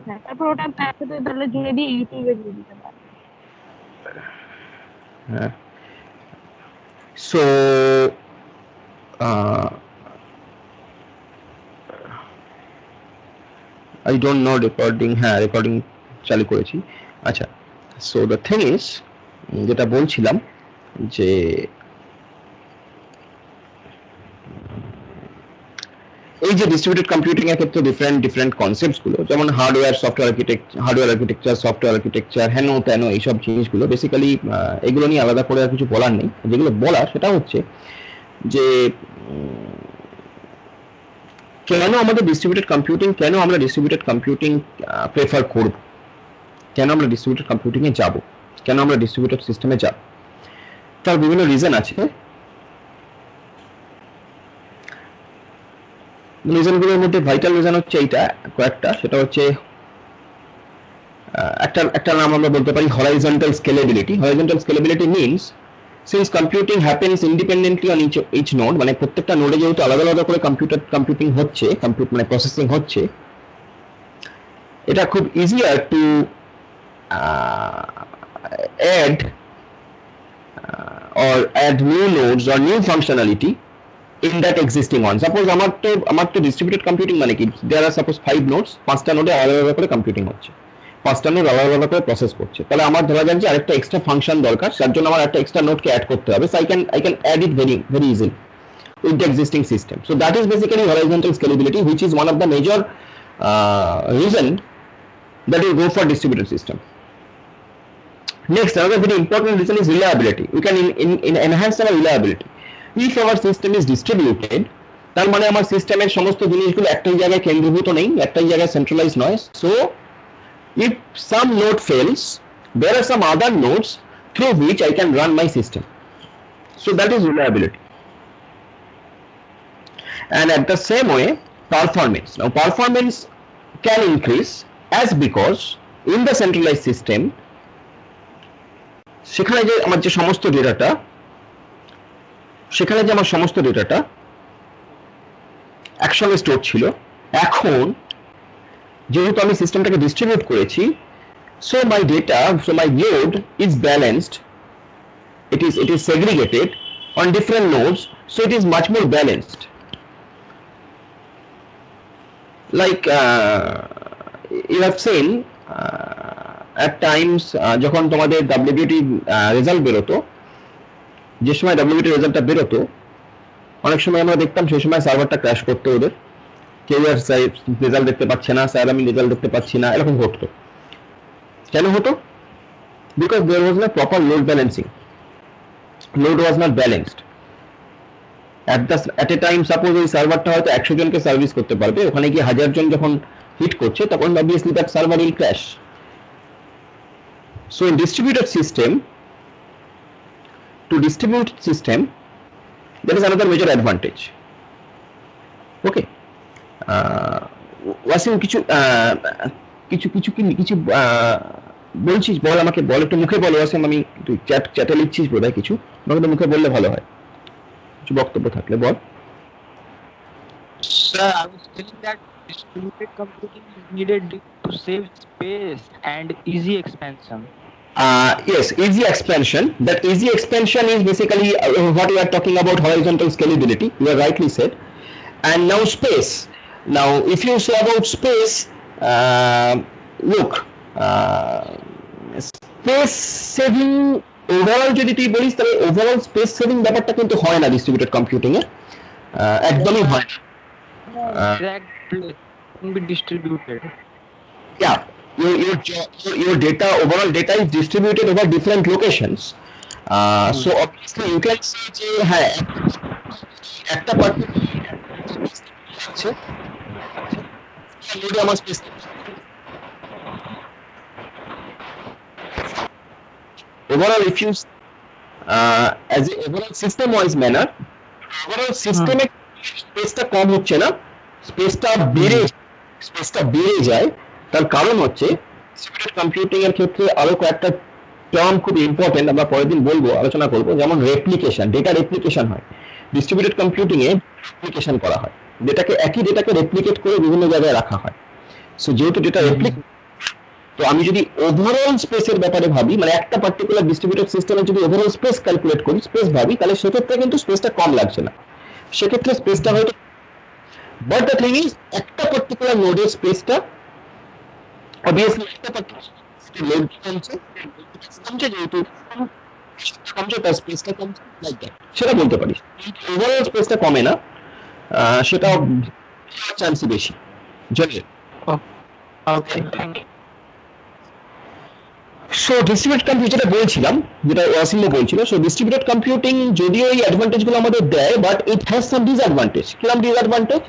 হ্যাঁ, তারপর ওটা তার সাথে তাহলে জুড়ে দিয়ে ইউটিউবে দিয়ে দিতে পারে। হ্যাঁ, so I don't know recording, হ্যাঁ রেকর্ডিং চালু করেছি। আচ্ছা, সো দ্য থিং ইজ, যেটা বলছিলাম যে এই যে ডিস্ট্রিবিউটেড কম্পিউটিং এর ক্ষেত্রে ডিফারেন্ট ডিফারেন্ট কনসেপ্টস গুলো, যেমন হার্ডওয়্যার আর্কিটেকচার, সফটওয়্যার আর্কিটেকচার, হেন তেন এইসব জিনিসগুলো বেসিক্যালি এগুলো নিয়ে আলাদা করে আর কিছু বলার নেই। যেগুলো বলার সেটা হচ্ছে যে কেন আমাদের ডিস্ট্রিবিউটেড কম্পিউটিং, কেন আমরা ডিস্ট্রিবিউটেড কম্পিউটিং প্রেফার করব, কেন আমরা ডিস্ট্রিবিউটেড কম্পিউটিং এ যাব, কেন আমরা ডিস্ট্রিবিউটেড সিস্টেমে যাব, তার বিভিন্ন রিজন আছে। রিজনগুলোর মধ্যে ভাইটাল রিজন হচ্ছে এইটা কয়েকটা, সেটা হচ্ছে একটা একটা নাম আমরা বলতে পারি horizontal scalability. Horizontal scalability means since computing happens independently on each node, মানে প্রত্যেকটা নোডে যেহেতু আলাদা আলাদা করে কম্পিউটিং হচ্ছে, মানে প্রসেসিং হচ্ছে, এটা খুব easier two add or add new nodes or new functionality in that existing one. Suppose আমার তো ডিস্ট্রিবিউটেড কম্পিউটিং মানে কি, there are suppose 5 nodes, 5টা নোডে আলাদা আলাদা করে কম্পিউটিং হচ্ছে, 5টা নোড আলাদা আলাদা করে প্রসেস করছে, তাহলে আমার ধরা যাক যে আরেকটা এক্সট্রা ফাংশন দরকার, যার জন্য আমার একটা এক্সট্রা নোডকে অ্যাড করতে হবে। So I can add it very easily with the existing system. So that is basically horizontal scalability, which is one of the major reason that we go for distributed system. Next, another very important reason is reliability. We can enhance our reliability. If our system is distributed, তার মানে আমার সিস্টেমের সমস্ত জিনিসগুলো একটাই জায়গায় কেন্দ্রীভূত নেই, একটাই জায়গায় সেন্ট্রালাইজ নয়। So if some node fails, there are some other nodes through which I can run my system. So that is reliability. And at the same way, performance. Now performance can increase as because in the centralized system সেখানে যে আমার যে সমস্ত ডেটাটা একসঙ্গে store ছিল, এখন যেহেতু আমি সিস্টেমটাকে ডিস্ট্রিবিউট করেছি, so my load is balanced, it is segregated on different nodes, so it is much more balanced. Like you have seen at times যখন তোমাদের WBT রেজাল্ট বেরোতো, যে সময় WBT রেজাল্টটা বেরোতো, অনেক সময় আমরা দেখতাম সেই সময় সার্ভারটা ক্র্যাশ করতে, ওদের কেউ আর রেজাল্ট দেখতে পাচ্ছে না, স্যার আমি রেজাল্ট দেখতে পাচ্ছি না, এরকম ঘটতো। কেন হতো? বিকজ দেয়ার ওয়াজ না proper load balancing, load was not balanced. at a time suppose ওই সার্ভারটা হয়তো 100 জনকে সার্ভিস করতে পারবে, ওখানে গিয়ে 1000 জন যখন হিট করছে, তখন obviously that server will crash. So in distributed system, to distribute system, there is another major advantage. Okay, Wasim কিছু বলছিস, বল আমাকে, বল একটু মুখে বল ওয়াসিম, আমি তুই চ্যাটে লিখছিস বোধহয় কিছু, আমাকে তো মুখে বললে ভালো হয়, কিছু বক্তব্য থাকলে বল। Sir, I was telling that distributed computing is needed to save space and easy expansion. Yes, easy expansion. That easy expansion is basically what we are talking about, horizontal scalability. You are rightly said. And now space. Now, if you say about space, look, space saving overall যদি তুই বলিস, তাহলে overall space saving ব্যাপারটা কিন্তু হয় না distributed computing এ, একদমই হয় না। Exact place can be distributed. Yeah, your data, overall data is distributed over different locations. So obviously you can say যে হ্যাঁ একটা পার্টিকুলার আমার space, overall if you as a overall system wise manner, overall সিস্টেমে স্পেসটা কম হচ্ছে না, স্পেসটা বেড়ে যায়। তার কারণ হচ্ছে ডিস্ট্রিবিউটেড কম্পিউটিং এর ক্ষেত্রে আরো কয়েকটা টার্ম খুব ইম্পর্টেন্ট, আমরা পরের দিন বলবো, আলোচনা করবো। যেমন রেপ্লিকেশন, ডেটা রেপ্লিকেশন হয় ডিস্ট্রিবিউটেড কম্পিউটিং এ, রেপ্লিকেশন করা হয়, একই ডেটাকে রেপ্লিকেট করে বিভিন্ন জায়গায় রাখা হয়। সো যেহেতু ডেটা তো আমি যদি ওভারঅল স্পেসের ব্যাপারে ভাবি, মানে একটা পার্টিকুলার ডিস্ট্রিবিউটেড সিস্টেমে যদি ওভারঅল স্পেস ক্যালকুলেট করি, স্পেস ভাবি, তাহলে সেক্ষেত্রে কিন্তু স্পেসটা কম লাগছে না, সেক্ষেত্রে স্পেসটা হয়তো, বাট দ্য থিং ইজ একটা পার্টিকুলার নোডের স্পেসটা অবভিয়াসলি একটা পার্টিকুলার লোড কমছে, যেহেতু কমছে তার স্পেসটা কমছে, লাইক দ্যাট সেটা বলতে পারি। ওভারঅল স্পেসটা কমে না, সেটা চান্সই বেশি। General Okay, thank you. So distributed computing যেটা বলছিলাম, যেটা ওয়াসিমও বলছিল, সো ডিস্ট্রিবিউটেড কম্পিউটিং যদিও এই অ্যাডভান্টেজগুলো আমাদের দেয়, but it has some disadvantage. কিরকম ডিসঅ্যাডভান্টেজ?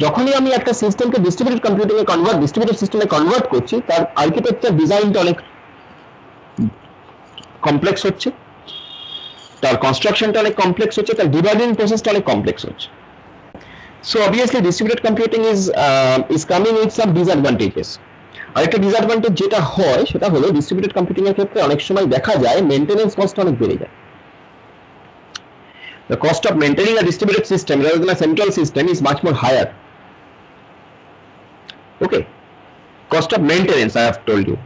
যখনই আমি একটা সিস্টেমকে ডিস্ট্রিবিউটেড কম্পিউটিং এ ডিস্ট্রিবিউটেড সিস্টেমে কনভার্ট করছি, তার আর্কিটেকচার ডিজাইনটা অনেক কমপ্লেক্স হচ্ছে, তার কনস্ট্রাকশনটা অনেক কমপ্লেক্স হচ্ছে, তার ডিবাগিং প্রসেসটা অনেক কমপ্লেক্স হচ্ছে। So obviously distributed computing is coming with some disadvantages. আরেকটা ডিসঅ্যাডভান্টেজ যেটা হয় সেটা হলো ডিস্ট্রিবিউটেড কম্পিউটিং এর ক্ষেত্রে অনেক সময় দেখা যায় মেইনটেনেন্স কস্ট অনেক বেড়ে যায়। The cost of maintaining a distributed system rather than a central system is much more higher. Okay, cost of maintenance I have told you.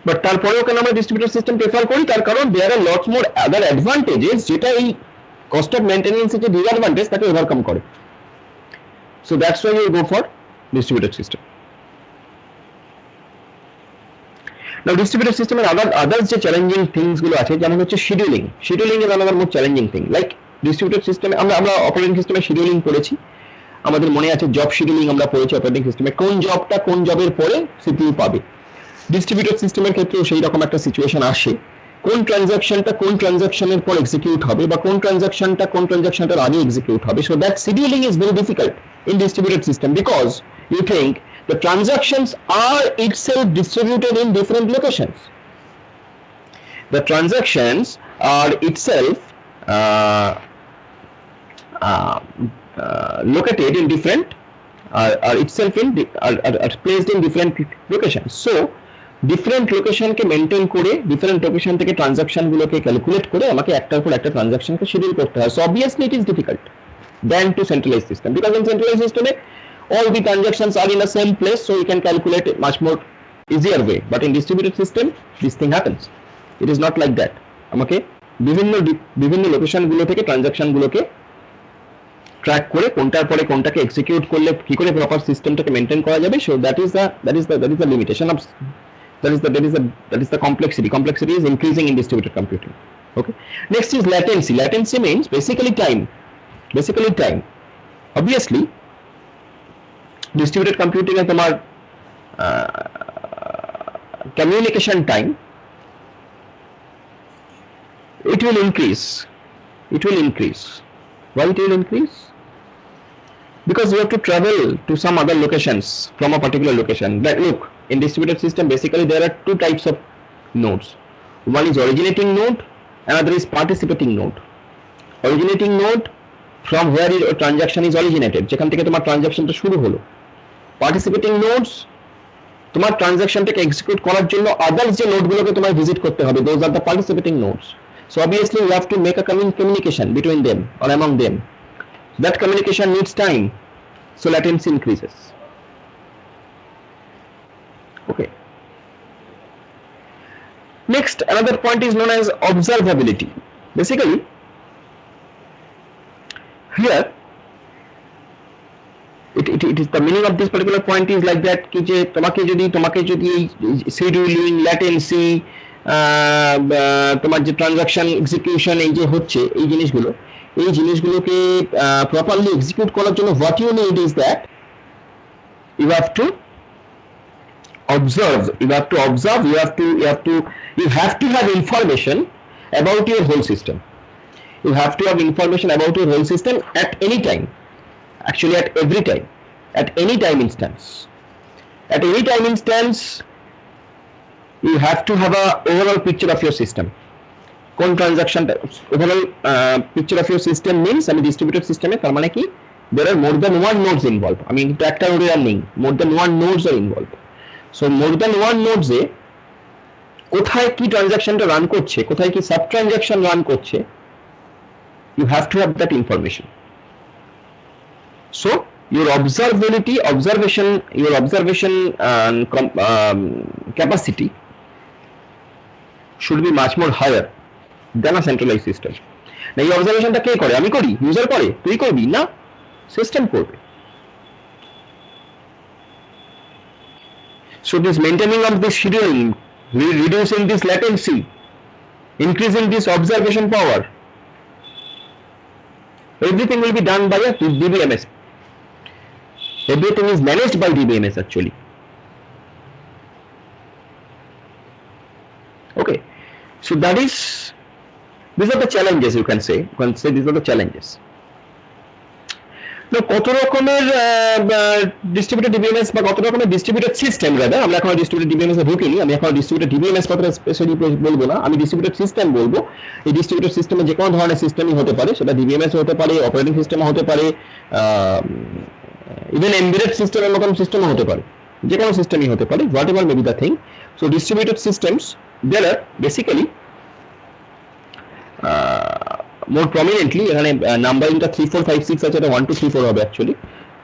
But তারপরেও কেন আমরা ডিস্ট্রিবিউটেড সিস্টেম প্রেফার করি, তার কারণ there are lots more other advantages যেটা এই cost of maintenance এর যে ডিসঅ্যাডভান্টেজ তাকে ওভারকাম করে। So that's why we go for distributed system. Now distributed system এর others যে চ্যালেঞ্জিং থিংস গুলো আছে, যেমন হচ্ছে scheduling is another more challenging thing. Like distributed system আমরা অপারেটিং সিস্টেমে শিডিউলিং করেছি, আমাদের মনে আছে জব শিডিউলিং আমরা পড়েছি অপারেটিং সিস্টেমে, কোন জবটা কোন জবের পরে সিপিইউ পাবে। ডিস্ট্রিবিউটেড সিস্টেমের ক্ষেত্রেও সেই রকম একটা সিচুয়েশন আসে, কোন ট্রানজাকশনটা কোন ট্রানজাকশনের পর এক্সিকিউট হবে, বা কোন ট্রানজাকশনটার আগে এক্সিকিউট হবে। So that scheduling is very difficult in distributed system because you think the transactions are itself distributed in different locations. The transactions are itself located in different are itself in are placed in different locations. So different location K maintain করে different location থেকে transaction গুলোকে calculate করে আমাকে একটার পর একটা ট্রানজাকশনকে schedule করতে হয়। So obviously it is difficult than to centralized system, because in centralized system all the transactions are in the same place, so you can calculate it much more easier way. But in distributed system this thing happens, it is not like that. আমাকে বিভিন্ন location গুলো থেকে transaction গুলোকে track করে কোনটার পরে কোনটাকে execute করলে কি করে প্রপার সিস্টেমটাকে মেইনটেইন করা যাবে। So that is the limitation of that is the complexity is increasing in distributed computing. Okay, next is latency means basically time. Obviously distributed computing এ তোমার communication time it will increase. Why it will increase? Because you have to travel to some other locations from a particular location. But look, in distributed system basically there are two types of nodes. One is originating node, another is participating node. Originating node from where your transaction is originated, যেখান থেকে তোমার ট্রানজাকশনটা শুরু হলো। Participating nodes তোমার ট্রানজাকশনটাকে execute করার জন্য others যে নোডগুলোকে তোমায় ভিজিট করতে হবে, those are the participating nodes. So obviously you have to make a communication between them or among them. That communication needs time, so latency increases. Okay, next another point is known as observability. Basically here it is the meaning of this particular point is like that ki je তোমাকে যদি scheduling latency তোমার যে transaction execution এই যে হচ্ছে এই জিনিসগুলোকে properly execute করার জন্য what you need is that you have to observe, you have to have information about your whole system. You have to have information about your whole system at any time, actually at every time, at any time instance. At any time instance you have to have a overall picture of your system. কোন transaction overall picture of your system means আমি distributed system এ তার মানে কি there are more than one nodes involved. আমি কিন্তু একটা নোডে running, more than one nodes are involved. So more than one nodes এ কোথায় কি ট্রানজাকশনটা রান করছে, কোথায় কি সাব ট্রানজাকশন রান করছে, you have to have that information. So your observation capacity should be much more higher than a centralized system. না এই অবজারভেশনটা কে করে? আমি করি? ইউজার করে? তুই করবি না, সিস্টেম করবে। So this maintaining of this scheduling, reducing this latency, increasing this observation power, everything will be done by a DBMS. Everything is managed by DBMS actually. Okay, so these are the challenges, you can say these are the challenges. Now কত রকমের distributed DBMS বা কত রকমের distributed system rather, আমরা এখন distributed DBMS এ ঢুকিনি, আমি এখন distributed DBMS কথাটা স্পেশালি বলবো না, আমি ডিস্ট্রিবিউটেড সিস্টেম বলবো। এই ডিস্ট্রিবিউটেড সিস্টেমে যে কোনো ধরনের সিস্টেমই হতে পারে, সেটা ডিবিএমএস হতে পারে, অপারেটিং সিস্টেম হতে পারে, ইভেন এমবেডেড সিস্টেমের মতন সিস্টেমও হতে পারে, যে কোনো সিস্টেমই হতে পারে, whatever may be the thing. So distributed systems there are basically more prominently এখানে নাম্বারিংটা 3 4 5 6 আছে, এটা 1 2 3 4 হবে অ্যাকচুয়ালি,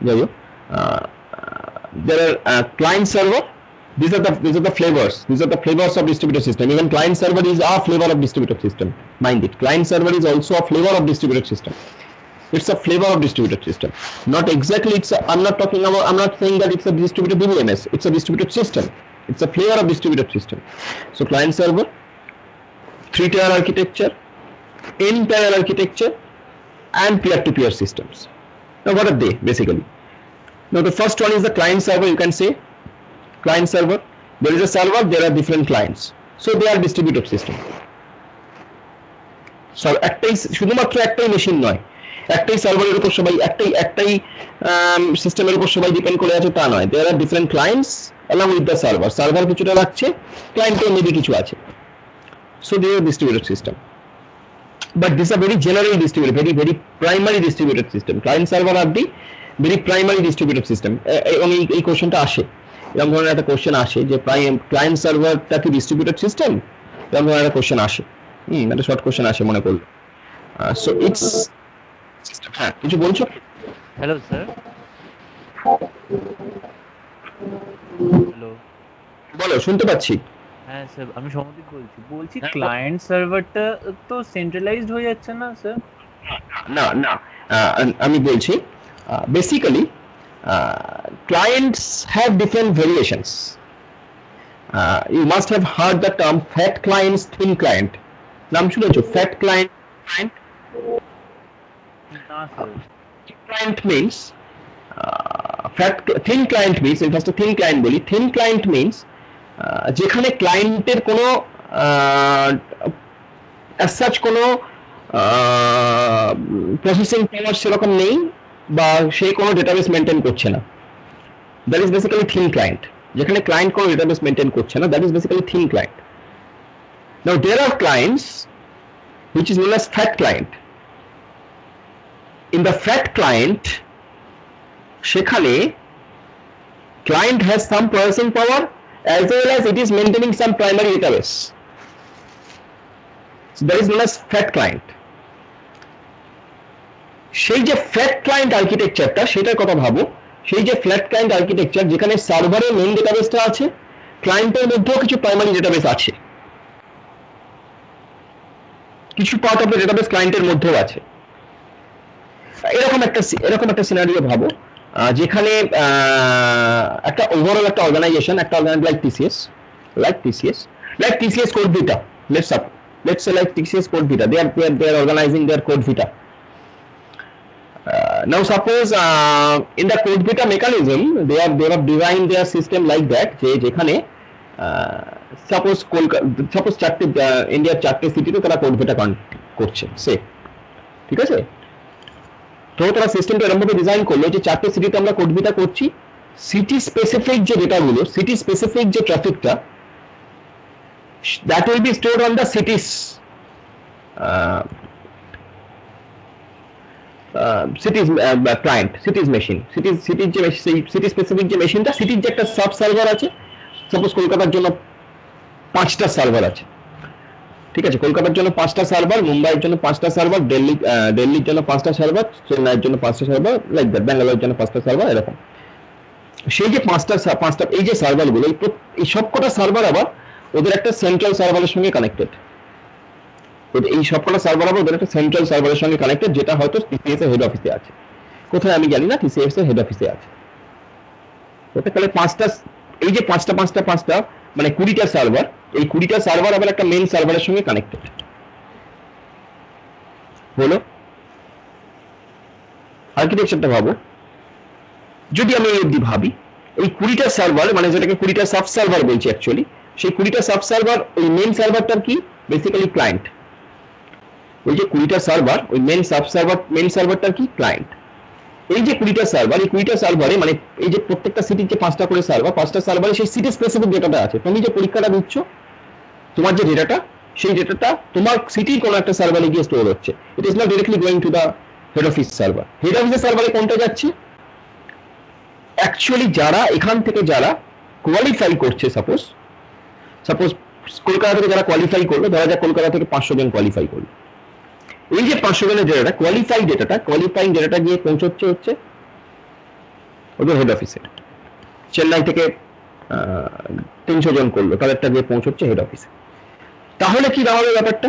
যাই হোক। there are client server, these are the flavors of distributed system. Even client server is a flavor of distributed system, mind it. Client server is also a flavor of distributed system. It's a flavor of distributed system, not exactly I'm not saying that it's a distributed DBMS, it's a distributed system, it's a flavor of distributed system. So client server, 3-tier architecture, N-tier architecture, and peer-to-peer systems. Now what are they basically? Now the first one is the client server, you can say. Client server, there is a server, there are different clients, so they are distributed system. So শুধুমাত্র একটাই machine নয়, একটাই সার্ভারের উপর সবাই একটাই সিস্টেমের উপর সবাই ডিপেন্ড করে আছে তা নয়। there are different clients along with the server. Server কিছুটা রাখছে, ক্লায়েন্টের মেবি কিছু আছে, so they are distributed system. But these are very generally distributed, very primary distributed system. Client server are the very primary distributed system. এবং এই কোশ্চেনটা আসে, এরকম ধরনের একটা কোশ্চেন আসে যে ক্লায়েন্ট সার্ভারটা কি ডিস্ট্রিবিউটেড সিস্টেম, এরকম ধরনের একটা কোশ্চেন আসে, একটা শর্ট কোশ্চেন আসে মনে করলো। So it's system. হ্যাঁ, কিছু বলছো? Hello sir. হ্যালো, বলো, শুনতে পাচ্ছি। হ্যাঁ স্যার, আমি সমদীপ বলছি ক্লায়েন্ট সার্ভারটা তো সেন্ট্রালাইজড হয়ে যাচ্ছে না স্যার? না না, আমি বলছি basically clients have different variations. You must have heard the term fat clients, thin client. নাম শুনেছো? fat client. না sir. Client means thin client means, first thin client বলি, thin client means যেখানে ক্লায়েন্টের কোনো as such কোনো processing power সেরকম নেই বা সে কোনো ডেটাবেস মেনটেন করছে না, that is basically thin client. যেখানে ক্লায়েন্ট কোনো ডেটাবেস মেনটেন করছে না, that is basically thin client. Now there are clients which is known as fat client. In the fat client, সেখানে client has some processing power as well as it is maintaining some primary database. So that is known as fat client. সেই যে flat client আর্কিটেকচারটা, সেটার কথা ভাবো। সেই যে flat client architecture, যেখানে সার্ভারের মেইন ডেটাবেসটা আছে, ক্লায়েন্টের মধ্যেও কিছু প্রাইমারি ডেটাবেস আছে, কিছু পার্ট অফ দ্য ডেটাবেস ক্লায়েন্টের মধ্যেও আছে। এরকম একটা সিনারিও ভাবো, যেখানে একটা ওভারঅল একটা অর্গানাইজেশন, একটা organisation like TCS Code Vita, let's say like TCS Code Vita, they are organizing their Code Vita. Now suppose in the Code Vita mechanism they have designed their system like that, যেখানে suppose চারটে ইন্ডিয়ার চারটে সিটিতে তারা Code Vita করছে, সে ঠিক আছে। তো তারা সিস্টেমটা এরকম ভাবে ডিজাইন করলো যে চারটে সিটিতে আমরা Code Vita করছি, সিটি স্পেসিফিক যে ডেটাগুলো, সিটি স্পেসিফিক যে ট্রাফিকটা, that will be stored on the cities client, cities machine, cities যে সিটি স্পেসিফিক যে মেশিনটা, সিটির যে একটা সাব সার্ভার আছে, সাপোজ কলকাতার জন্য 5টা সার্ভার আছে, ঠিক আছে, কলকাতার জন্য 5টা সার্ভার, মুম্বাইয়ের জন্য 5টা সার্ভার, দিল্লির জন্য 5টা সার্ভার, চেন্নাইয়ের জন্য 5টা সার্ভার, লাইক দ্যাট, ব্যাঙ্গালোরের জন্য 5টা সার্ভার, এরকম। সেই যে পাঁচটা এই যে সার্ভারগুলো, এই সবকটা সার্ভার আবার ওদের একটা সেন্ট্রাল সার্ভারের সঙ্গে কানেক্টেড। এই সবকটা সার্ভার আবার ওদের একটা সেন্ট্রাল সার্ভারের সঙ্গে কানেক্টেড, যেটা হয়তো টিসিএস এর হেড অফিসে আছে, কোথায় আমি জানি না, টিসিএস এর হেড অফিসে আছে। ওটা তাহলে এই যে পাঁচটা মানে 20টা সার্ভার, এই 20টা সার্ভার আবার একটা মেইন সার্ভারের সঙ্গে কানেক্টেড হলো। আর্কিটেকচারটা ভাবো, যদি আমি এই অবধি ভাবি, এই 20টা সার্ভার মানে যেটাকে 20টা সাব সার্ভার বলছি অ্যাকচুয়ালি, সেই 20টা সাব সার্ভার, ওই মেইন সার্ভারটার কি বেসিক্যালি ক্লায়েন্ট। ওই যে 20টা সার্ভার, ওই মেইন সার্ভারটার কি ক্লায়েন্ট। এই যে 20টা সার্ভার, এই 20টা সার্ভারে মানে এই যে প্রত্যেকটা সিটির যে 5টা করে সার্ভার, 5টা সার্ভারে সেই সিটি স্পেসিফিক ডেটাটা আছে। তুমি যে পরীক্ষাটা দিচ্ছ, তোমার যে ডেটাটা, সেই ডেটাটা তোমার সিটির কোনো একটা সার্ভারে গিয়ে স্টোর হচ্ছে। ইট is not directly going to the head office server. Head অফিসের সার্ভারে কোনটা যাচ্ছে? অ্যাকচুয়ালি যারা এখান থেকে যারা কোয়ালিফাই করছে, সাপোজ কলকাতা থেকে যারা কোয়ালিফাই করলো, ধরা যাক কলকাতা থেকে 500 জন কোয়ালিফাই করলো, এই যে 500 জনের ডেটাটা, কোয়ালিফাইং ডেটাটা গিয়ে পৌঁছচ্ছে হচ্ছে ওদের হেড অফিসে। চেন্নাই থেকে 300 জন করলো, তাদেরটা গিয়ে পৌঁছচ্ছে হেড অফিসে। তাহলে কি দাঁড়াবে ব্যাপারটা?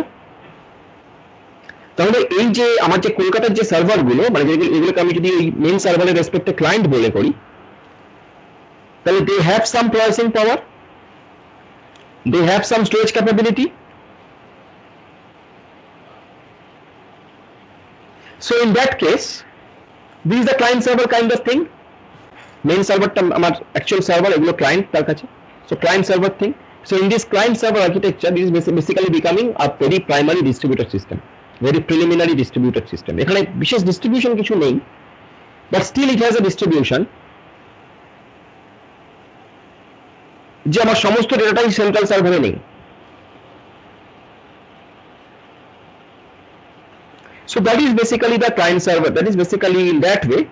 তাহলে এই যে আমার যে কলকাতার যে সার্ভার গুলো, মানে এগুলোকে আমি যদি এই মেইন সার্ভারের রেসপেক্টে ক্লায়েন্ট বলে করি, তাহলে they have some processing power, they have some storage capability. So in that case, this is the client server kind of thing. Main server টা আমার actual server, এগুলো client তার কাছে, so client server thing. So in this client server architecture, this is basically becoming a very primary distributed system, very preliminary distributed system. এখানে বিশেষ distribution কিছু নেই, but still it has a distribution, যে আমার সমস্ত ডেটাটাই central সার্ভারে নেই। So that is basically the client server. That is basically in that way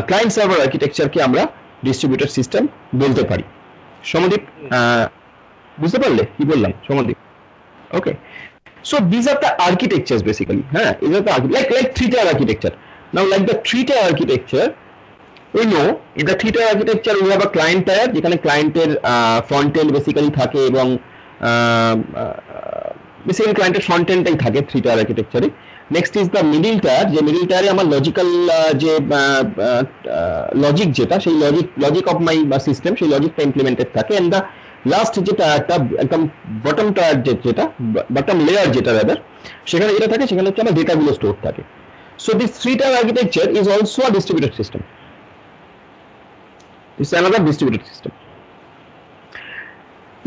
client server architecture কে আমরা distributed system বলতে পারি। সমদীপ বুঝতে পারলে কি বললাম Samdip? Okay, so these are the architectures basically. হ্যাঁ, these are the like 3-tier architecture. Now like the 3-tier architecture, we know in the 3-tier architecture we have a client tier, যেখানে ক্লায়েন্টের front end basically থাকে, এবং basically ক্লায়েন্টের front এন্ডটাই থাকে 3-tier আর্কিটেকচারে। Next is the middle tyre, যে middle টায়ারে আমার logical যে লজিক যেটা, সেই লজিক অফ মাই সিস্টেম, সেই লজিকটা ইমপ্লিমেন্টেড থাকে। এন্ড দ্য লাস্ট যে টায়ারটা, একদম বটম টায়ার যেটা, বটম লেয়ার যেটা রাদার, সেখানে যেটা থাকে সেখানে হচ্ছে আমার ডেটাগুলো স্টোর থাকে। So this 3-tier architecture is also a distributed system. It's another distributed system.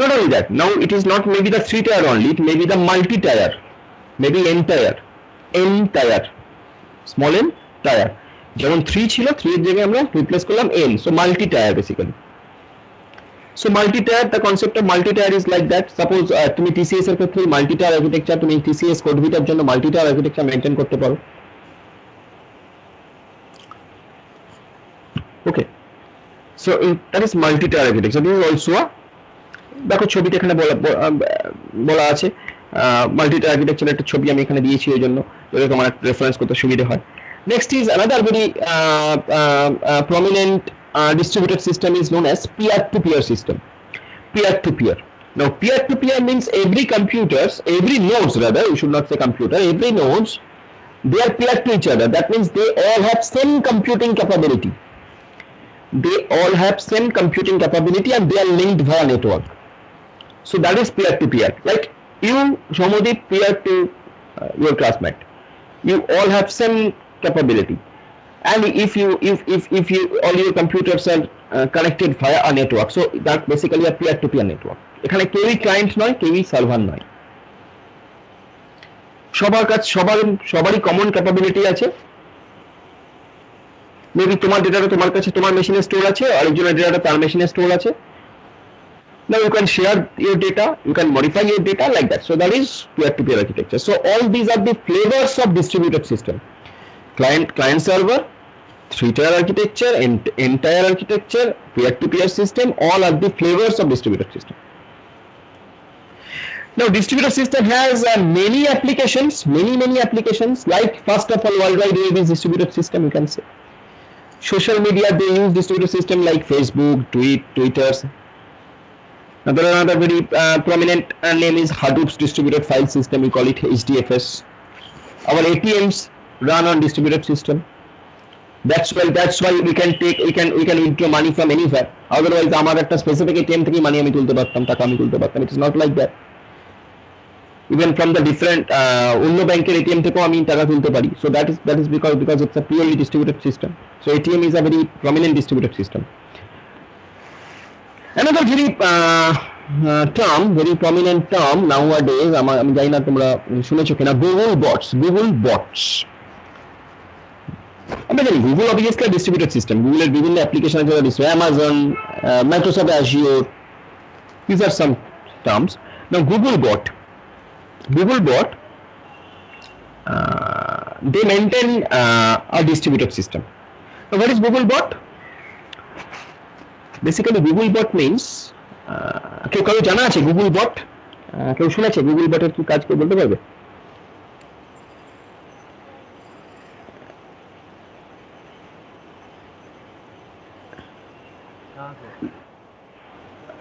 Not only that, now it is not maybe the 3-tier only, it may be the multi-tier, maybe n-tier, small n tier, যেমন 3 ছিল, 3 এর জায়গায় আমরা replace করলাম n, so multi-tier basically. So multi-tier, the concept of multi-tier is like that. Suppose তুমি TCS এর ক্ষেত্রে multi-tier architecture, তুমি TCS CodeVitaর জন্য multi-tier architecture মেইনটেইন করতে পারো। Okay, so that is multi-tier architecture. This is also a, দেখো ছবিতে এখানে বলা আছে মাল্টি-টায়ার আর্কিটেকচারের একটা ছবি আমি এখানে দিয়েছি, ওই জন্য এরকম আমার রেফারেন্স করতে সুবিধা হয়। Next is another very prominent distributed system is known as peer-to-peer system. Peer-to-peer. Now peer-to-peer means every nodes rather, you should not say computer, every nodes, they are peer to each other. That means they all have same computing capability. And they are linked via network. So that is peer-to-peer. Like you, Shomadip, peer to your classmate, you all have same capability, and if all your computers are connected via a network, so that basically a peer-to-peer network. এখানে কেউই client নয়, কেউই server নয়, সবারই common capability আছে। Maybe তোমার ডেটাটা তোমার কাছে তোমার মেশিনে স্টোর আছে, আরেকজনের ডেটাটা তার মেশিনে স্টোর আছে। Now you can share your data, you can modify your data like that. So that is peer-to-peer architecture. So all these are the flavors of distributed system. Client server, 3-tier architecture, n-tier architecture, peer-to-peer system, all are the flavors of distributed system. Now, distributed system has many applications, many applications. Like first of all, worldwide is distributed system. You can say social media. They use distributed system like Facebook, Twitter. Another very prominent name is Hadoop's distributed file system. We call it HDFS. Our ATMs run on distributed system. That's why we can withdraw money from anywhere. Otherwise, আমার একটা specific ATM থেকে money আমি তুলতে পারতাম, টাকা আমি তুলতে পারতাম. It is not like that. Even from the different অন্য ব্যাংকের ATM থেকেও আমি টাকা তুলতে পারি. So that is because it's a purely distributed system. So ATM is a very prominent distributed system. Another very prominent term nowadays, আমি জানি না তোমরা শুনেছো কিনা, Google bots. আমরা জানি Google obviously a distributed system. Google এর বিভিন্ন অ্যাপ্লিকেশন আছে, Amazon, Microsoft Azure. These are some terms. Now Google bot, they maintain a distributed system. Now what is Google bot? Basically Google bot means কেউ জানা আছে Google bot? কেউ শুনেছে Google bot এর কি কাজ, কেউ বলতে পারবে?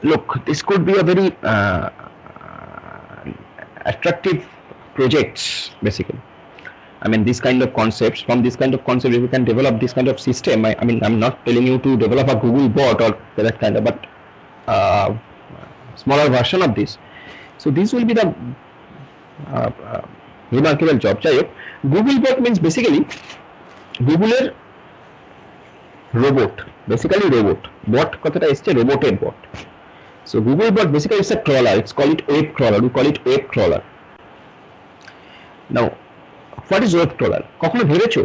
Look, this could be a very attractive projects basically. I mean, this kind of concepts, from this kind of concept, if you can develop this kind of system, I mean, I'm not telling you to develop a Google bot or that kind of, but smaller version of this. So this will be the remarkable job. Google bot means basically Google এর robot, basically robot. Bot কথাটা এসছে roboted bot. So Google bot basically is a crawler. It's called it web crawler. We call it web crawler. Now, what is web crawler? কখনো ভেবেছো?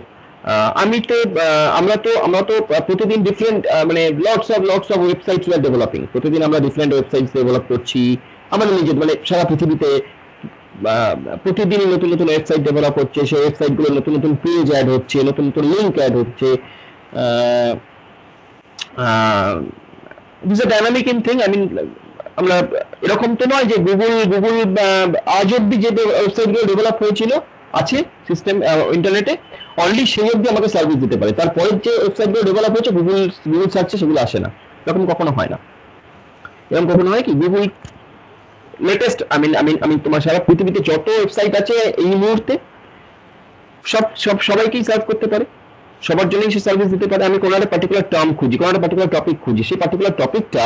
আমরা তো প্রতিদিন different মানে lots of websites we are developing. প্রতিদিন আমরা different websites develop করছি আমাদের নিজের, মানে সারা পৃথিবীতে প্রতিদিন নতুন ওয়েবসাইট ডেভেলপ হচ্ছে। সেই ওয়েবসাইটগুলো নতুন পেজ অ্যাড হচ্ছে, নতুন লিঙ্ক অ্যাড হচ্ছে। This a dynamic in thing. I mean, আমরা এরকম তো নয় যে গুগল আজ অব্দি যে ওয়েবসাইটগুলো ডেভেলপ হয়েছিল আছে সিস্টেম ইন্টারনেটে অনলি সেই অব্দি আমাকে সার্ভিস দিতে পারে। তারপরে যে ওয়েবসাইটগুলো ডেভেলপ হয়েছে গুগল সার্চে সেগুলো আসে না, এরকম কখনো হয় না। এরকম কখনো হয় কি গুগল লেটেস্ট আমি তোমার সারা পৃথিবীতে যত ওয়েবসাইট আছে এই মুহূর্তে সবাইকেই সার্ভ করতে পারে, সবার জন্যই সে সার্ভিস দিতে পারে। আমি কোনো একটা পার্টিকুলার টার্ম খুঁজি, কোনো একটা পার্টিকুলার টপিক খুঁজি, সেই পার্টিকুলার টপিকটা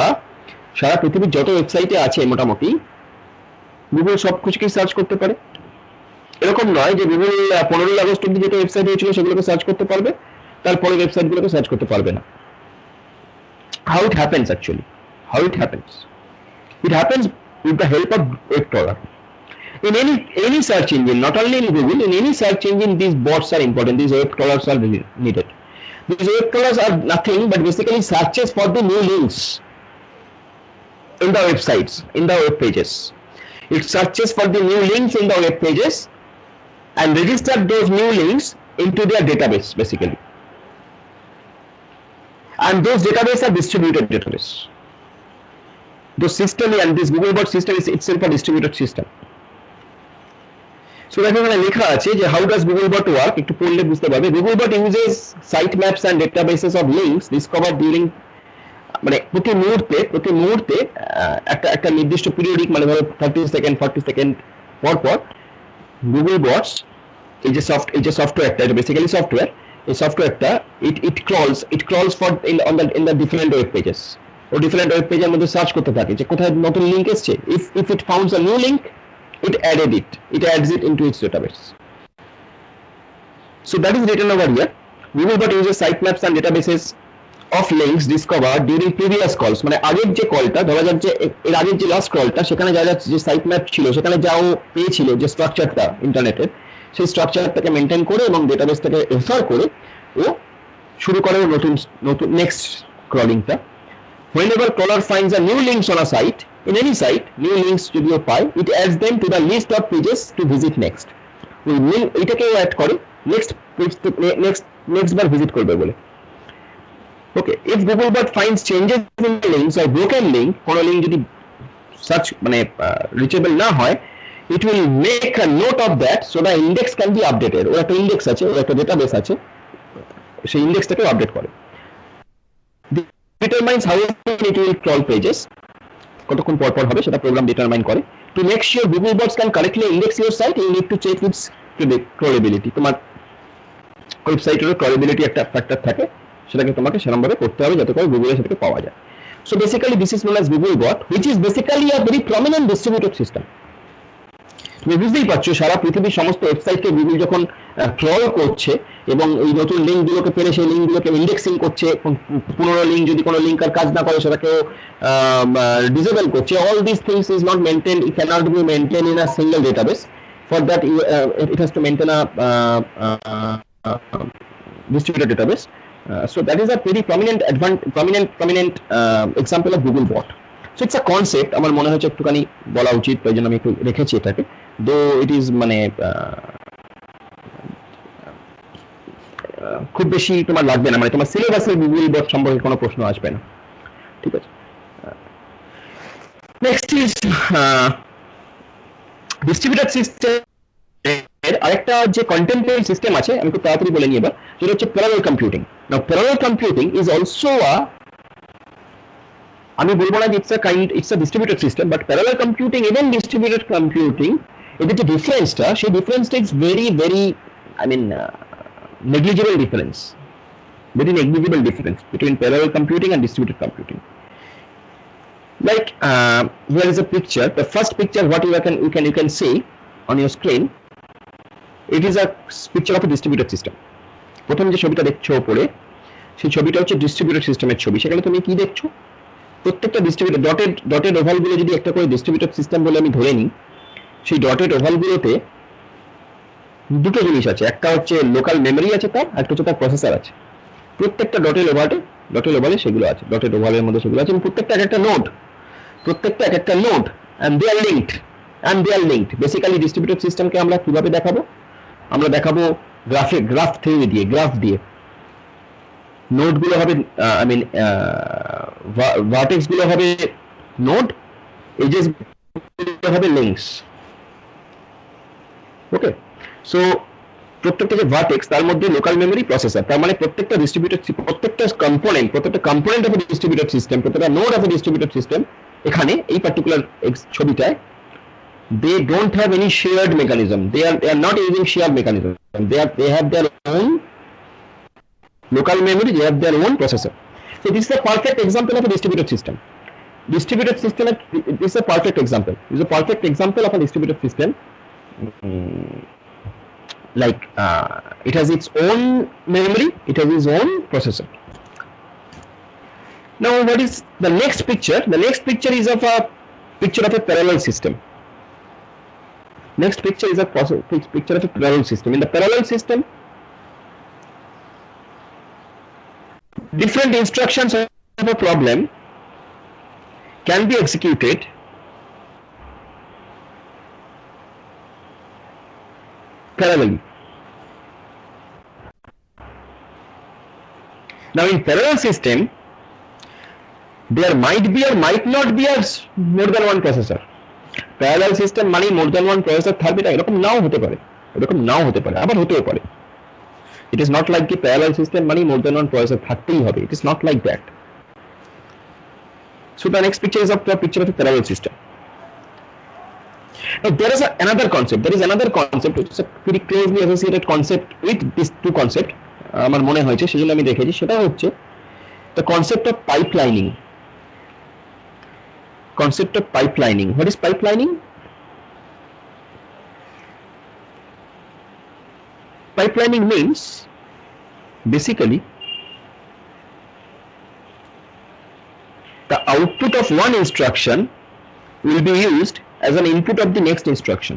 সারা পৃথিবীর যত ওয়েবসাইটে আছে মোটামুটি গুগল সব কিছুকেই সার্চ করতে পারে। এরকম নয় যে গুগল 15 আগস্ট অব্দি যেটা ওয়েবসাইট হয়েছিল সেগুলোকে সার্চ করতে পারবে, তারপরে ওয়েবসাইটগুলোকে সার্চ করতে পারবে না। How it happens actually? How it happens? It happens with the help of web crawler. In any search engine, not only in Google, in any search engine, these bots are important. These web crawlers are needed. These web crawlers are nothing but basically searches for the new links in the websites, in the web pages. It searches for the new links in the web pages and register those new links into their database basically. And those database are distributed database. The system and this Google bot system is itself a distributed system. So দেখো এখানে লেখা আছে যে how does Google bot work, একটু পড়লে বুঝতে পারবে। Google bot uses site maps and databases of links discovered during, মানে প্রতি মুহূর্তে একটা নির্দিষ্ট পিরিয়ডিক, মানে ধরো 30 সেকেন্ড 40 সেকেন্ড পর গুগল বটস এই যে সফটওয়্যারটা, এটা বেসিক্যালি সফটওয়্যার, এই সফটওয়্যারটা it crawls for in the different web pages. ও ডিফারেন্ট ওয়েব পেজের মধ্যে সার্চ করতে থাকে যে কোথায় নতুন লিঙ্ক এসছে। If it founds a new link, it adds it into its database. So that is written over here. Googlebot uses sitemaps and databases of links discovered during previous calls. মানে আগের যে কলটা, ধরা যাক যে এর আগের যে লাস্ট কলটা, সেখানে যা যে সাইটম্যাপ ছিল, সেখানে যাও পেয়েছিল যে স্ট্রাকচারটা ইন্টারনেটের, সেই স্ট্রাকচারটাকে মেনটেন করে এবং ডেটাবেসটাকে রেফার করে ও শুরু করে নতুন next ক্রলিংটা। Whenever crawler finds a new links on a site, in any site, new links যদিও পায়, it adds them to the list of pages to visit next. ওই লিঙ্ক এটাকেও অ্যাড করে নেক্সট বার ভিজিট করবে বলে। ওকে, if Googlebot finds changes in links or broken link, কোনো link যদি search মানে রিচেবল না হয়, it will make a note of that so the index can be updated. ওর একটা ইন্ডেক্স আছে, ওর একটা ডেটাবেস আছে, সেই ইন্ডেক্সটাকে আপডেট করে। determines how often it will crawl pages, কতক্ষণ পর পর হবে সেটা প্রোগ্রাম ডিটারমাইন করে। to make sure Googlebots can correctly index your site you need to check its crawlability, তোমার ওয়েবসাইটের ক্রলেবিলিটি একটা ফ্যাক্টর থাকে, সেটাকে তোমাকে সেরকম ভাবে করতে হবে যাতে করে গুগলে সেটাকে পাওয়া যায়। So basically this is known as Googlebot, which is basically a very prominent distributed system. তুমি বুঝতেই পারছো সারা পৃথিবীর সমস্ত ওয়েবসাইটকে গুগল যখন ক্রল করছে এবং এই নতুন লিঙ্কগুলোকে পেলে সেই লিঙ্কগুলোকে ইন্ডেক্সিং করছে, পুরোনো লিঙ্ক যদি কোনো লিঙ্ক আর কাজ না করে সেটাকেও ডিসেবল করছে, all this things is not maintain, it cannot be maintain in a single database. For that it has to maintain a distributed database. So that is a very prominent example of Googlebot. So it's a concept, আমার মনে হচ্ছে একটুখানি বলা উচিত, তাই জন্য আমি একটু রেখেছি এটাকে, দো ইট ইজ মানে খুব বেশি তোমার লাগবে না, মানে তোমার সিলেবাসে Googlebot সম্পর্কে কোনো প্রশ্ন আসবে না, ঠিক আছে। Next is distributed system. আরেকটা যে কন্টেম্পোরারি সিস্টেম আছে আমি খুব তাড়াতাড়ি বলে নিই এবার, যেটা হচ্ছে parallel computing. Now parallel computing is also আমি বলবো না যে it's a distributed system, but parallel computing এবং ডিস্ট্রিবিউটেড কম্পিউটিং এদের যে ডিফারেন্সটা, সেই ডিফারেন্সটা is very I mean negligible difference, very negligible difference between parallel computing and distributed computing. Like here is a picture, the first picture what you can see on your screen, it is a picture of a distributed system. প্রথম যে ছবিটা দেখছো উপরে, সেই ছবিটা হচ্ছে distributed সিস্টেমের ছবি। সেখানে তুমি কি দেখছো, প্রত্যেকটা ডিস্ট্রিবিউটেড ডটেড ওভাল গুলো যদি একটা করে ডিস্ট্রিবিউটেড সিস্টেম বলে আমি ধরে নিই, সেই ডটেড ওভাল গুলোতে দুটো জিনিস আছে, একটা হচ্ছে লোকাল মেমরি আছে তার, একটা হচ্ছে তার প্রসেসর আছে। প্রত্যেকটা ডটেড ওভালে সেগুলো আছে, ডটেড ওভালের মধ্যে সেগুলো আছে, প্রত্যেকটা একটা node and they are linked. Basically distributed সিস্টেমকে আমরা কিভাবে দেখাবো, আমরা দেখাবো গ্রাফ থিওরি দিয়ে, গ্রাফ দিয়ে। নোড গুলো হবে আই মিন ভার্টেক্স গুলো হবে নোড, এজেস গুলো হবে লিঙ্কস। ওকে, সো প্রত্যেকটা যে ভার্টেক্স তার মধ্যে লোকাল মেমরি প্রসেসর, তার মানে প্রত্যেকটা component of a distributed system, প্রত্যেকটা node of a distributed system এখানে এই পার্টিকুলার ছবিটায় they don't have any shared mechanism, they are not using shared mechanism, they have their own local memory, they have their own processor. So this is a perfect example of a distributed system. This is a perfect example, of a distributed system. Like it has its own memory, it has its own processor. Now what is the next picture? The next picture is of a picture of a parallel system. Next picture is a picture of a parallel system. In the parallel system, different instructions of a problem can be executed parallelly. Now in parallel system, there might be or might not be more than one processor. Parallel system মানে more than one processor থাকবে না, এরকম নাও হতে পারে, আবার হতেও পারে। It is not like the parallel system মানে more than one processor থাকতেই হবে, it is not like that. So the next picture is of the picture of a parallel system. Now there is another concept which is a pretty closely associated concept with these two concepts, আমার মনে হয়েছে সেজন্য আমি দেখেছি, সেটা হচ্ছে the concept of pipelining. What is pipelining? Pipelining means basically the output of one instruction will be used as an input of the next instruction.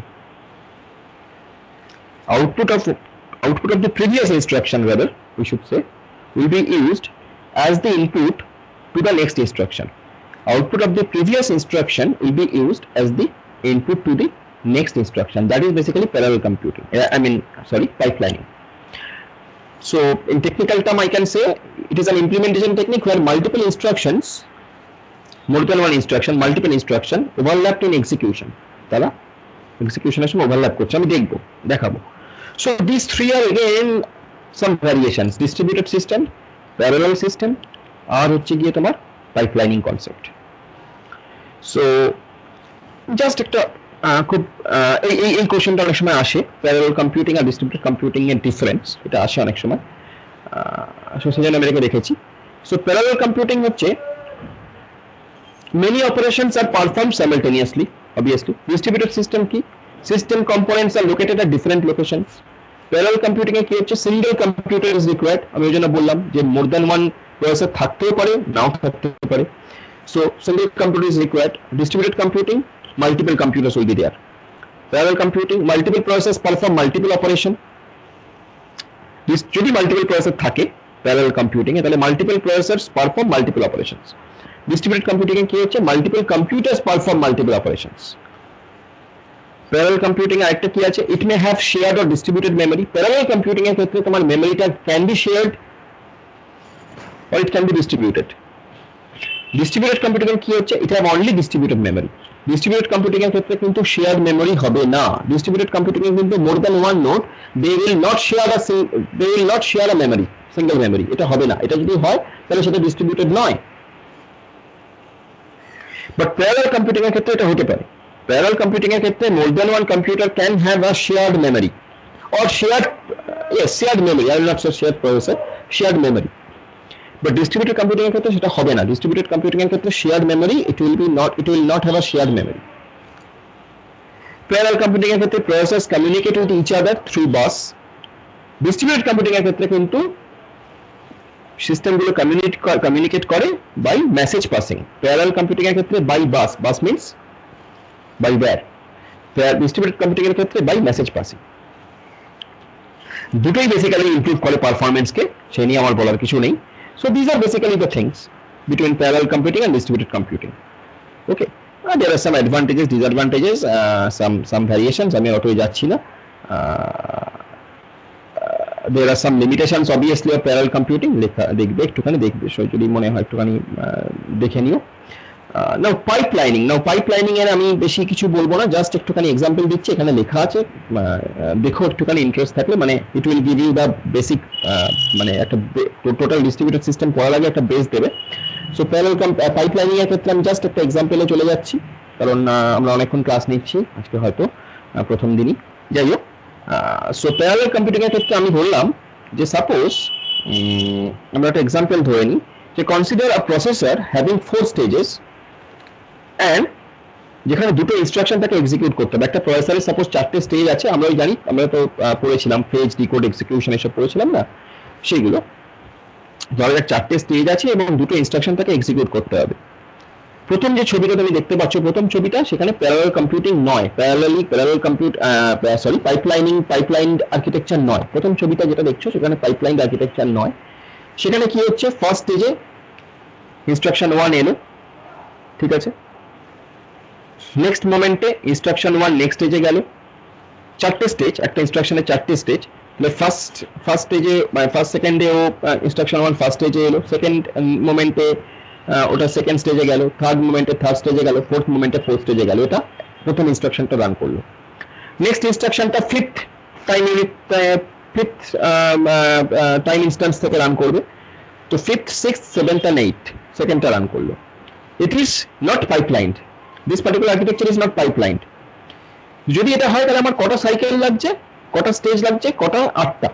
Output of the previous instruction, rather we should say, will be used as the input to the next instruction. Output of the previous instruction will be used as the input to the next instruction. That is basically parallel computing. Pipelining. So in technical term I can say it is an implementation technique where multiple instruction overlap in execution. তারা এক্সিকিউশনের সঙ্গে overlap করছে, আমি দেখাবো। So this three are again some variations, distributed system, parallel system, আর হচ্ছে গিয়ে তোমার pipelining concept. So just একটা খুব এই কোশ্চেনটা অনেক সময় আসে, প্যারালাল কম্পিউটিং আর ডিস্ট্রিবিউটেড কম্পিউটিং এর ডিফারেন্স, এটা আসে অনেক সময়, সেজন্য আমি রেখে দেখেছি। সো প্যারালাল কম্পিউটিং হচ্ছে many operations are performed simultaneously, obviously. Distributed system কি, system components are located at different locations. Parallel computing এ কি হচ্ছে, single computer is required, আমি ওই জন্য বললাম যে more than one processor থাকতেও পারে নাও থাকতে পারে, so single computer is required. Distributed computing, multiple computers will be there. Parallel computing, multiple processors perform multiple operation. যদি multiple processor থাকে parallel computing এ, তাহলে multiple processors perform multiple operations. Distributed computing এ কি হচ্ছে, multiple computers perform multiple operations. Parallel computing আরেকটা কি আছে, it may have shared or distributed memory. Parallel computing এর ক্ষেত্রে তোমার মেমোরিটা can be shared or it can be distributed. Distributed computing এর কি হচ্ছে, it have only distributed memory. Distributed computing এর ক্ষেত্রে কিন্তু shared memory হবে না। Distributed computing এ কিন্তু more than one node, they will not share a memory, single memory, এটা হবে না। এটা যদি হয় তাহলে সেটা distributed নয়। But parallel computing এর ক্ষেত্রে এটা হতে পারে। Parallel computing এর ক্ষেত্রে more than one computer can have a shared memory or shared memory, I will not say shared processor, shared memory. But distributed computing এর ক্ষেত্রে সেটা হবে না। Distributed computing এর ক্ষেত্রে shared memory, it will not have a shared memory. Parallel computing এর ক্ষেত্রে processors communicate with each other through bus. Distributed computing এর ক্ষেত্রে কিন্তু সিস্টেম গুলো কমিউনিকেট করে by message passing. Parallel computing এর ক্ষেত্রে by bus means by wire, distributed computing এর ক্ষেত্রে বাই মেসেজ পাসিং। দুটোই বেসিক্যালি ইমপ্রুভ করে পারফরম্যান্স কে, সেই নিয়ে আমার বলার কিছু নেই। So this are basically the things between parallel computing and distributed computing. Okay, there are some advantages, disadvantages, some variations, আমি অতই যাচ্ছি না। there are some limitations obviously of parallel computing, দেখবে একটুখানি, দেখবে যদি মনে হয় একটুখানি দেখে নিও। নাও পাইপলাইনিং এর আমি বেশি কিছু বলবো না, জাস্ট একটুখানি এক্সাম্পল দিচ্ছি, এখানে লেখা আছে, দেখো একটুখানি ইন্টারেস্ট থাকলে, মানে it will give you the basic, মানে একটা টোটাল ডিস্ট্রিবিউটেড সিস্টেম পড়ার আগে একটা বেস দেবে। সো প্যারালাল পাইপলাইনিং এর ক্ষেত্রে আমি জাস্ট একটা এক্সাম্পলে চলে যাচ্ছি, কারণ আমরা অনেকক্ষণ ক্লাস নিচ্ছি আজকে, হয়তো প্রথম দিনই, যাই হোক। সো প্যারালাল কম্পিউটিং এর ক্ষেত্রে আমি বললাম যে সাপোজ আমরা একটা এক্সাম্পল ধরে নিই, যে consider a processor having 4 stages and যেখানে দুটো ইনস্ট্রাকশন তাকে এক্সিকিউট করতে হবে। একটা প্রসেসরে সাপোজ 4টে স্টেজ আছে, আমরাই জানি, আমরা তো পড়েছিলাম ফেজ, ডিকোড, এক্সিকিউশন এসব পড়েছিলাম না, সেইগুলো ধরো 4টে স্টেজ আছে এবং দুটো ইনস্ট্রাকশন তাকে এক্সিকিউট করতে হবে। প্রথম যে ছবিটা তুমি দেখতে পাচ্ছ, প্রথম ছবিটা, সেখানে প্যারালাল কম্পিউটিং নয়, পাইপলাইন আর্কিটেকচার নয়। প্রথম ছবিটা যেটা দেখছো সেখানে পাইপলাইন আর্কিটেকচার নয়। সেখানে কি হচ্ছে, ফার্স্ট স্টেজে ইনস্ট্রাকশন 1 এলো, ঠিক আছে, নেক্সট মোমেন্টে ইনস্ট্রাকশন 1 নেক্সট স্টেজে গেল। 4টে স্টেজ, একটা ইনস্ট্রাকশনের 4টে স্টেজ, তাহলে ফার্স্ট স্টেজে, ফার্স্ট সেকেন্ডে ও ইনস্ট্রাকশন 1 ফার্স্ট স্টেজে এলো, সেকেন্ড মোমেন্টে ওটা সেকেন্ড স্টেজে গেল, থার্ড মোমেন্টে থার্ড স্টেজে গেল, ফোর্থ মোমেন্টে ফোর্থ স্টেজে গেল। এটা প্রথম ইনস্ট্রাকশনটা রান করলো। নেক্সট ইনস্ট্রাকশনটা ফিফথ টাইম ইনস্ট্যান্স থেকে রান করবে, তো fifth, sixth, seventh and eighth সেকেন্ডটা রান করলো। It is not pipelined, this particular architecture is not pipelined. যদি এটা হয় তাহলে আমার কটা সাইকেল লাগছে, কটা স্টেজ লাগছে, কটা 8টা।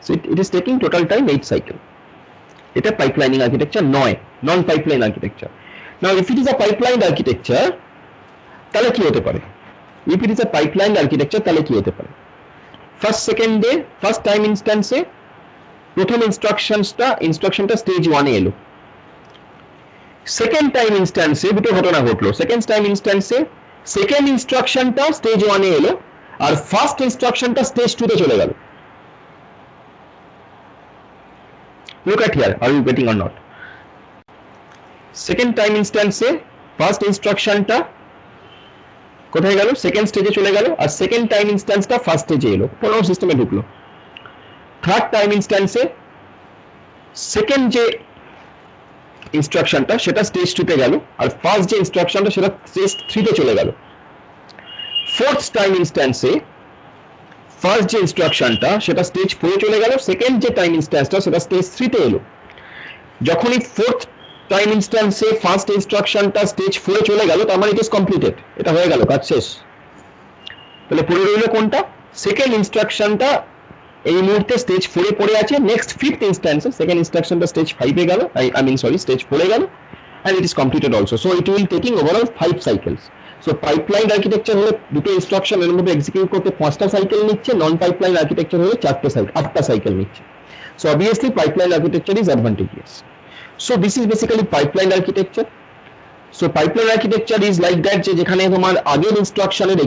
So it is taking total time 8 cycle. এটা পাইপলাইনিং আর্কিটেকচার নয়, non pipeline architecture. Now if it is a pipeline architecture তাহলে কি হতে পারে, if it is a pipeline architecture তাহলে কি হতে পারে, ফার্স্ট সেকেন্ডে, ফার্স্ট টাইম ইনস্ট্যান্সে প্রথম ইনস্ট্রাকশনটা স্টেজ 1 এ এলো, সেকেন্ড টাইম ইনস্ট্যান্সে দুটো ঘটনা ঘটলো। সেকেন্ড টাইম ইনস্ট্যান্সে সেকেন্ড ইনস্ট্রাকশনটা স্টেজ 1 এ এলো, আর ফার্স্ট ইনস্ট্রাকশনটা স্টেজ 2 তে চলে গেল। Look at here, are you getting or not? Second time instance এ ফার্স্ট ইনস্ট্রাকশনটা কোথায় গেল, সেকেন্ড স্টেজে চলে গেল, আর সেকেন্ড টাইম ইনস্ট্যান্সটা ফার্স্ট স্টেজে এলো, পুরো সিস্টেমে ঢুকলো। থার্ড টাইম ইনস্ট্যান্সে সেকেন্ড যে ইনস্ট্রাকশনটা সেটা স্টেজ 2 তে গেল, আর ফার্স্ট যে ইনস্ট্রাকশনটা সেটা স্টেজ 3 তে চলে গেল। ফোর্থ টাইম ইনস্ট্যান্সে ফার্স্ট যে ইনস্ট্রাকশনটা সেটা স্টেজ 4 চলে গেল, সেকেন্ড যে টাইম ইনস্ট্যান্সটা সেটা স্টেজ 3 তে এলো। যখনই ফোর্থ টাইম ইনস্ট্যান্সে ফার্স্ট ইনস্ট্রাকশনটা স্টেজ 4 এ চলে গেল, তার মানে ইট ইজ কমপ্লিটেড, এটা হয়ে গেল, কাজ শেষ। তাহলে পড়ে রইল কোনটা? সেকেন্ড ইনস্ট্রাকশনটা এই মুহূর্তে স্টেজ 4 এ পড়ে আছে। নেক্সট ফিফথ ইনস্ট্যান্সে সেকেন্ড ইনস্ট্রাকশনটা স্টেজ 5 এ গেল, স্টেজ 4 এ গেল, and it is completed also. So it will taking overall 5 cycles. So pipeline architecture হলে দুটো ইনস্ট্রাকশন এর মধ্যে এক্সিকিউট করতে 5টা সাইকেল নিচ্ছে, নন পাইপলাইন আর্কিটেকচার হলে 8টা সাইকেল নিচ্ছে। So obviously pipeline architecture is advantageous. So this is basically pipeline architecture. So pipeline architecture is like that, যে যেখানে তোমার আগের ইনস্ট্রাকশনের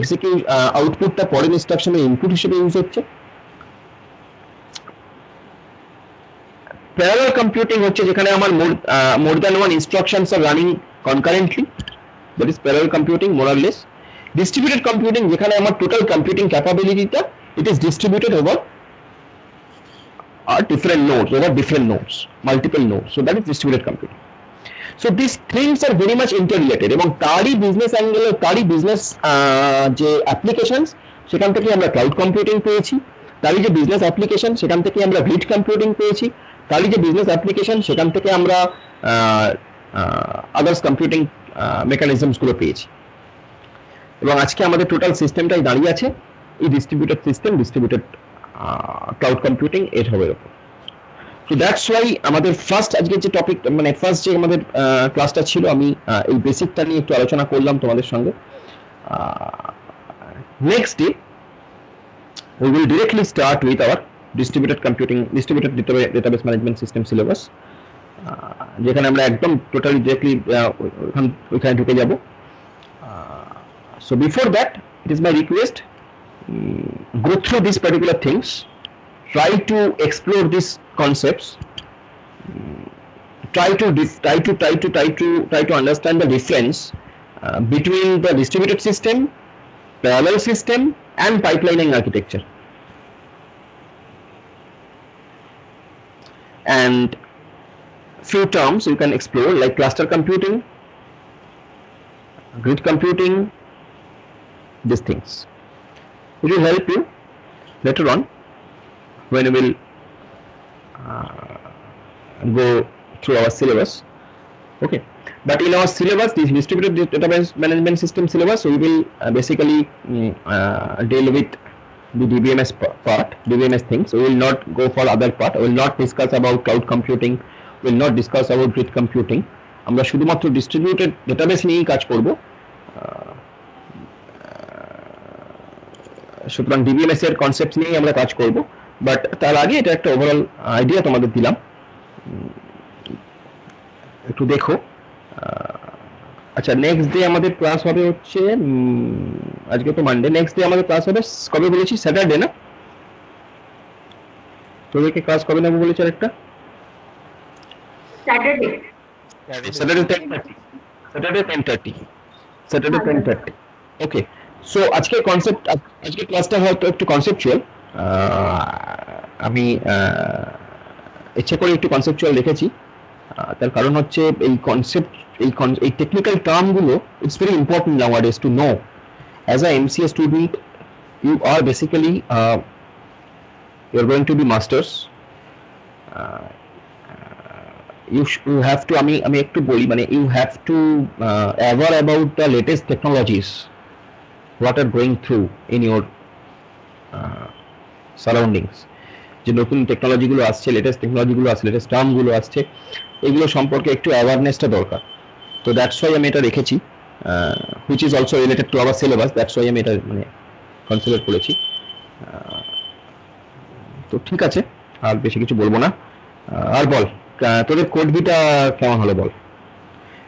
আউটপুটটা পরের ইনস্ট্রাকশনের ইনপুট হিসেবে ইউজ হচ্ছে। প্যারালাল কম্পিউটিং হচ্ছে যেখানে আমার more than one instructions are running concurrently, that is parallel computing more or less. Distributed computing যেখানে আমার টোটাল কম্পিউটিং ক্যাপাবিলিটিটা it is distributed over different nodes, multiple nodes, so that is distributed computing. So these things are very much interrelated, এবং তারই business অ্যাঙ্গেলে তারই business যে applications সেখান থেকে আমরা ক্লাউড কম্পিউটিং পেয়েছি, তারই যে বিজনেস অ্যাপ্লিকেশন সেখান থেকে আমরা গ্রিড কম্পিউটিং পেয়েছি, তারই যে বিজনেস অ্যাপ্লিকেশন সেখান থেকে আমরা আদার্স কম্পিউটিং মেকানিজমস গুলো পেয়েছি। এবং আজকে আমাদের টোটাল সিস্টেমটাই দাঁড়িয়ে আছে এই distributed system, distributed cloud computing এর হবে উপর। So that's why আমাদের ফার্স্ট আজকে যে টপিক, মানে ফার্স্ট যে আমাদের ক্লাসটা ছিল, আমি এই বেসিকটা নিয়ে একটু আলোচনা করলাম তোমাদের সঙ্গে। Next day we will directly start with our distributed database management system syllabus, যেখানে আমরা একদম টোটালি ডিরেক্টলি ওখানে ঢুকে যাব। So before that, it is my request, go through these particular things, try to explore these concepts, try to understand the difference between the distributed system, parallel system and pipelining architecture. And few terms you can explore like cluster computing, grid computing, these things. It will help you later on when we will go through our syllabus. Okay, but in our syllabus, this distributed database management system syllabus, we will basically deal with the DBMS part, DBMS things. We will not go for other part. We will not discuss about cloud computing, we will not discuss about grid computing. আমরা শুধুমাত্র distributed database নিয়েই কাজ করব। সুতরাং DBMS এর concept নিয়েই আমরা কাজ করব, বাট তার আগে এটা একটা ওভারঅল আইডিয়া তোমাদের দিলাম, একটু দেখো। আচ্ছা, নেক্সট ডে আমাদের ক্লাস হবে হচ্ছে, আজকে তো মানডে, নেক্সট ডে আমাদের ক্লাস হবে কবে বলেছি? স্যাটারডে না? তোদেরকে ক্লাস কবে নেবো বলেছি আরেকটা? স্যাটারডে 10:30 ওকে। সো আজকে কনসেপ্ট, আজকে ক্লাসটা হয়তো একটু কনসেপচুয়াল, আমি ইচ্ছা করে একটু কনসেপচুয়াল রেখেছি। তার কারণ হচ্ছে এই কনসেপ্ট, এই টেকনিক্যাল টার্মগুলো it's very important nowadays to know. As a MCA student you are basically you are going to be masters, you have to, আমি একটু বলি, মানে you have to aware about the latest technologies what are going through in your surroundings. যে নতুন টেকনোলজিগুলো আসছে, latest টেকনোলজিগুলো আসছে, latest টার্মগুলো আসছে, এগুলো সম্পর্কে একটু অ্যাওয়ারনেসটা দরকার। তো দ্যাটস ওয়াই আমি এটা রেখেছি, which is also related to our syllabus, that's why আমি এটা মানে কনসিডার করেছি। তো ঠিক আছে, আর বেশি কিছু বলবো না। আর বল, তোদের কোড বিটা কেমন হলো বল?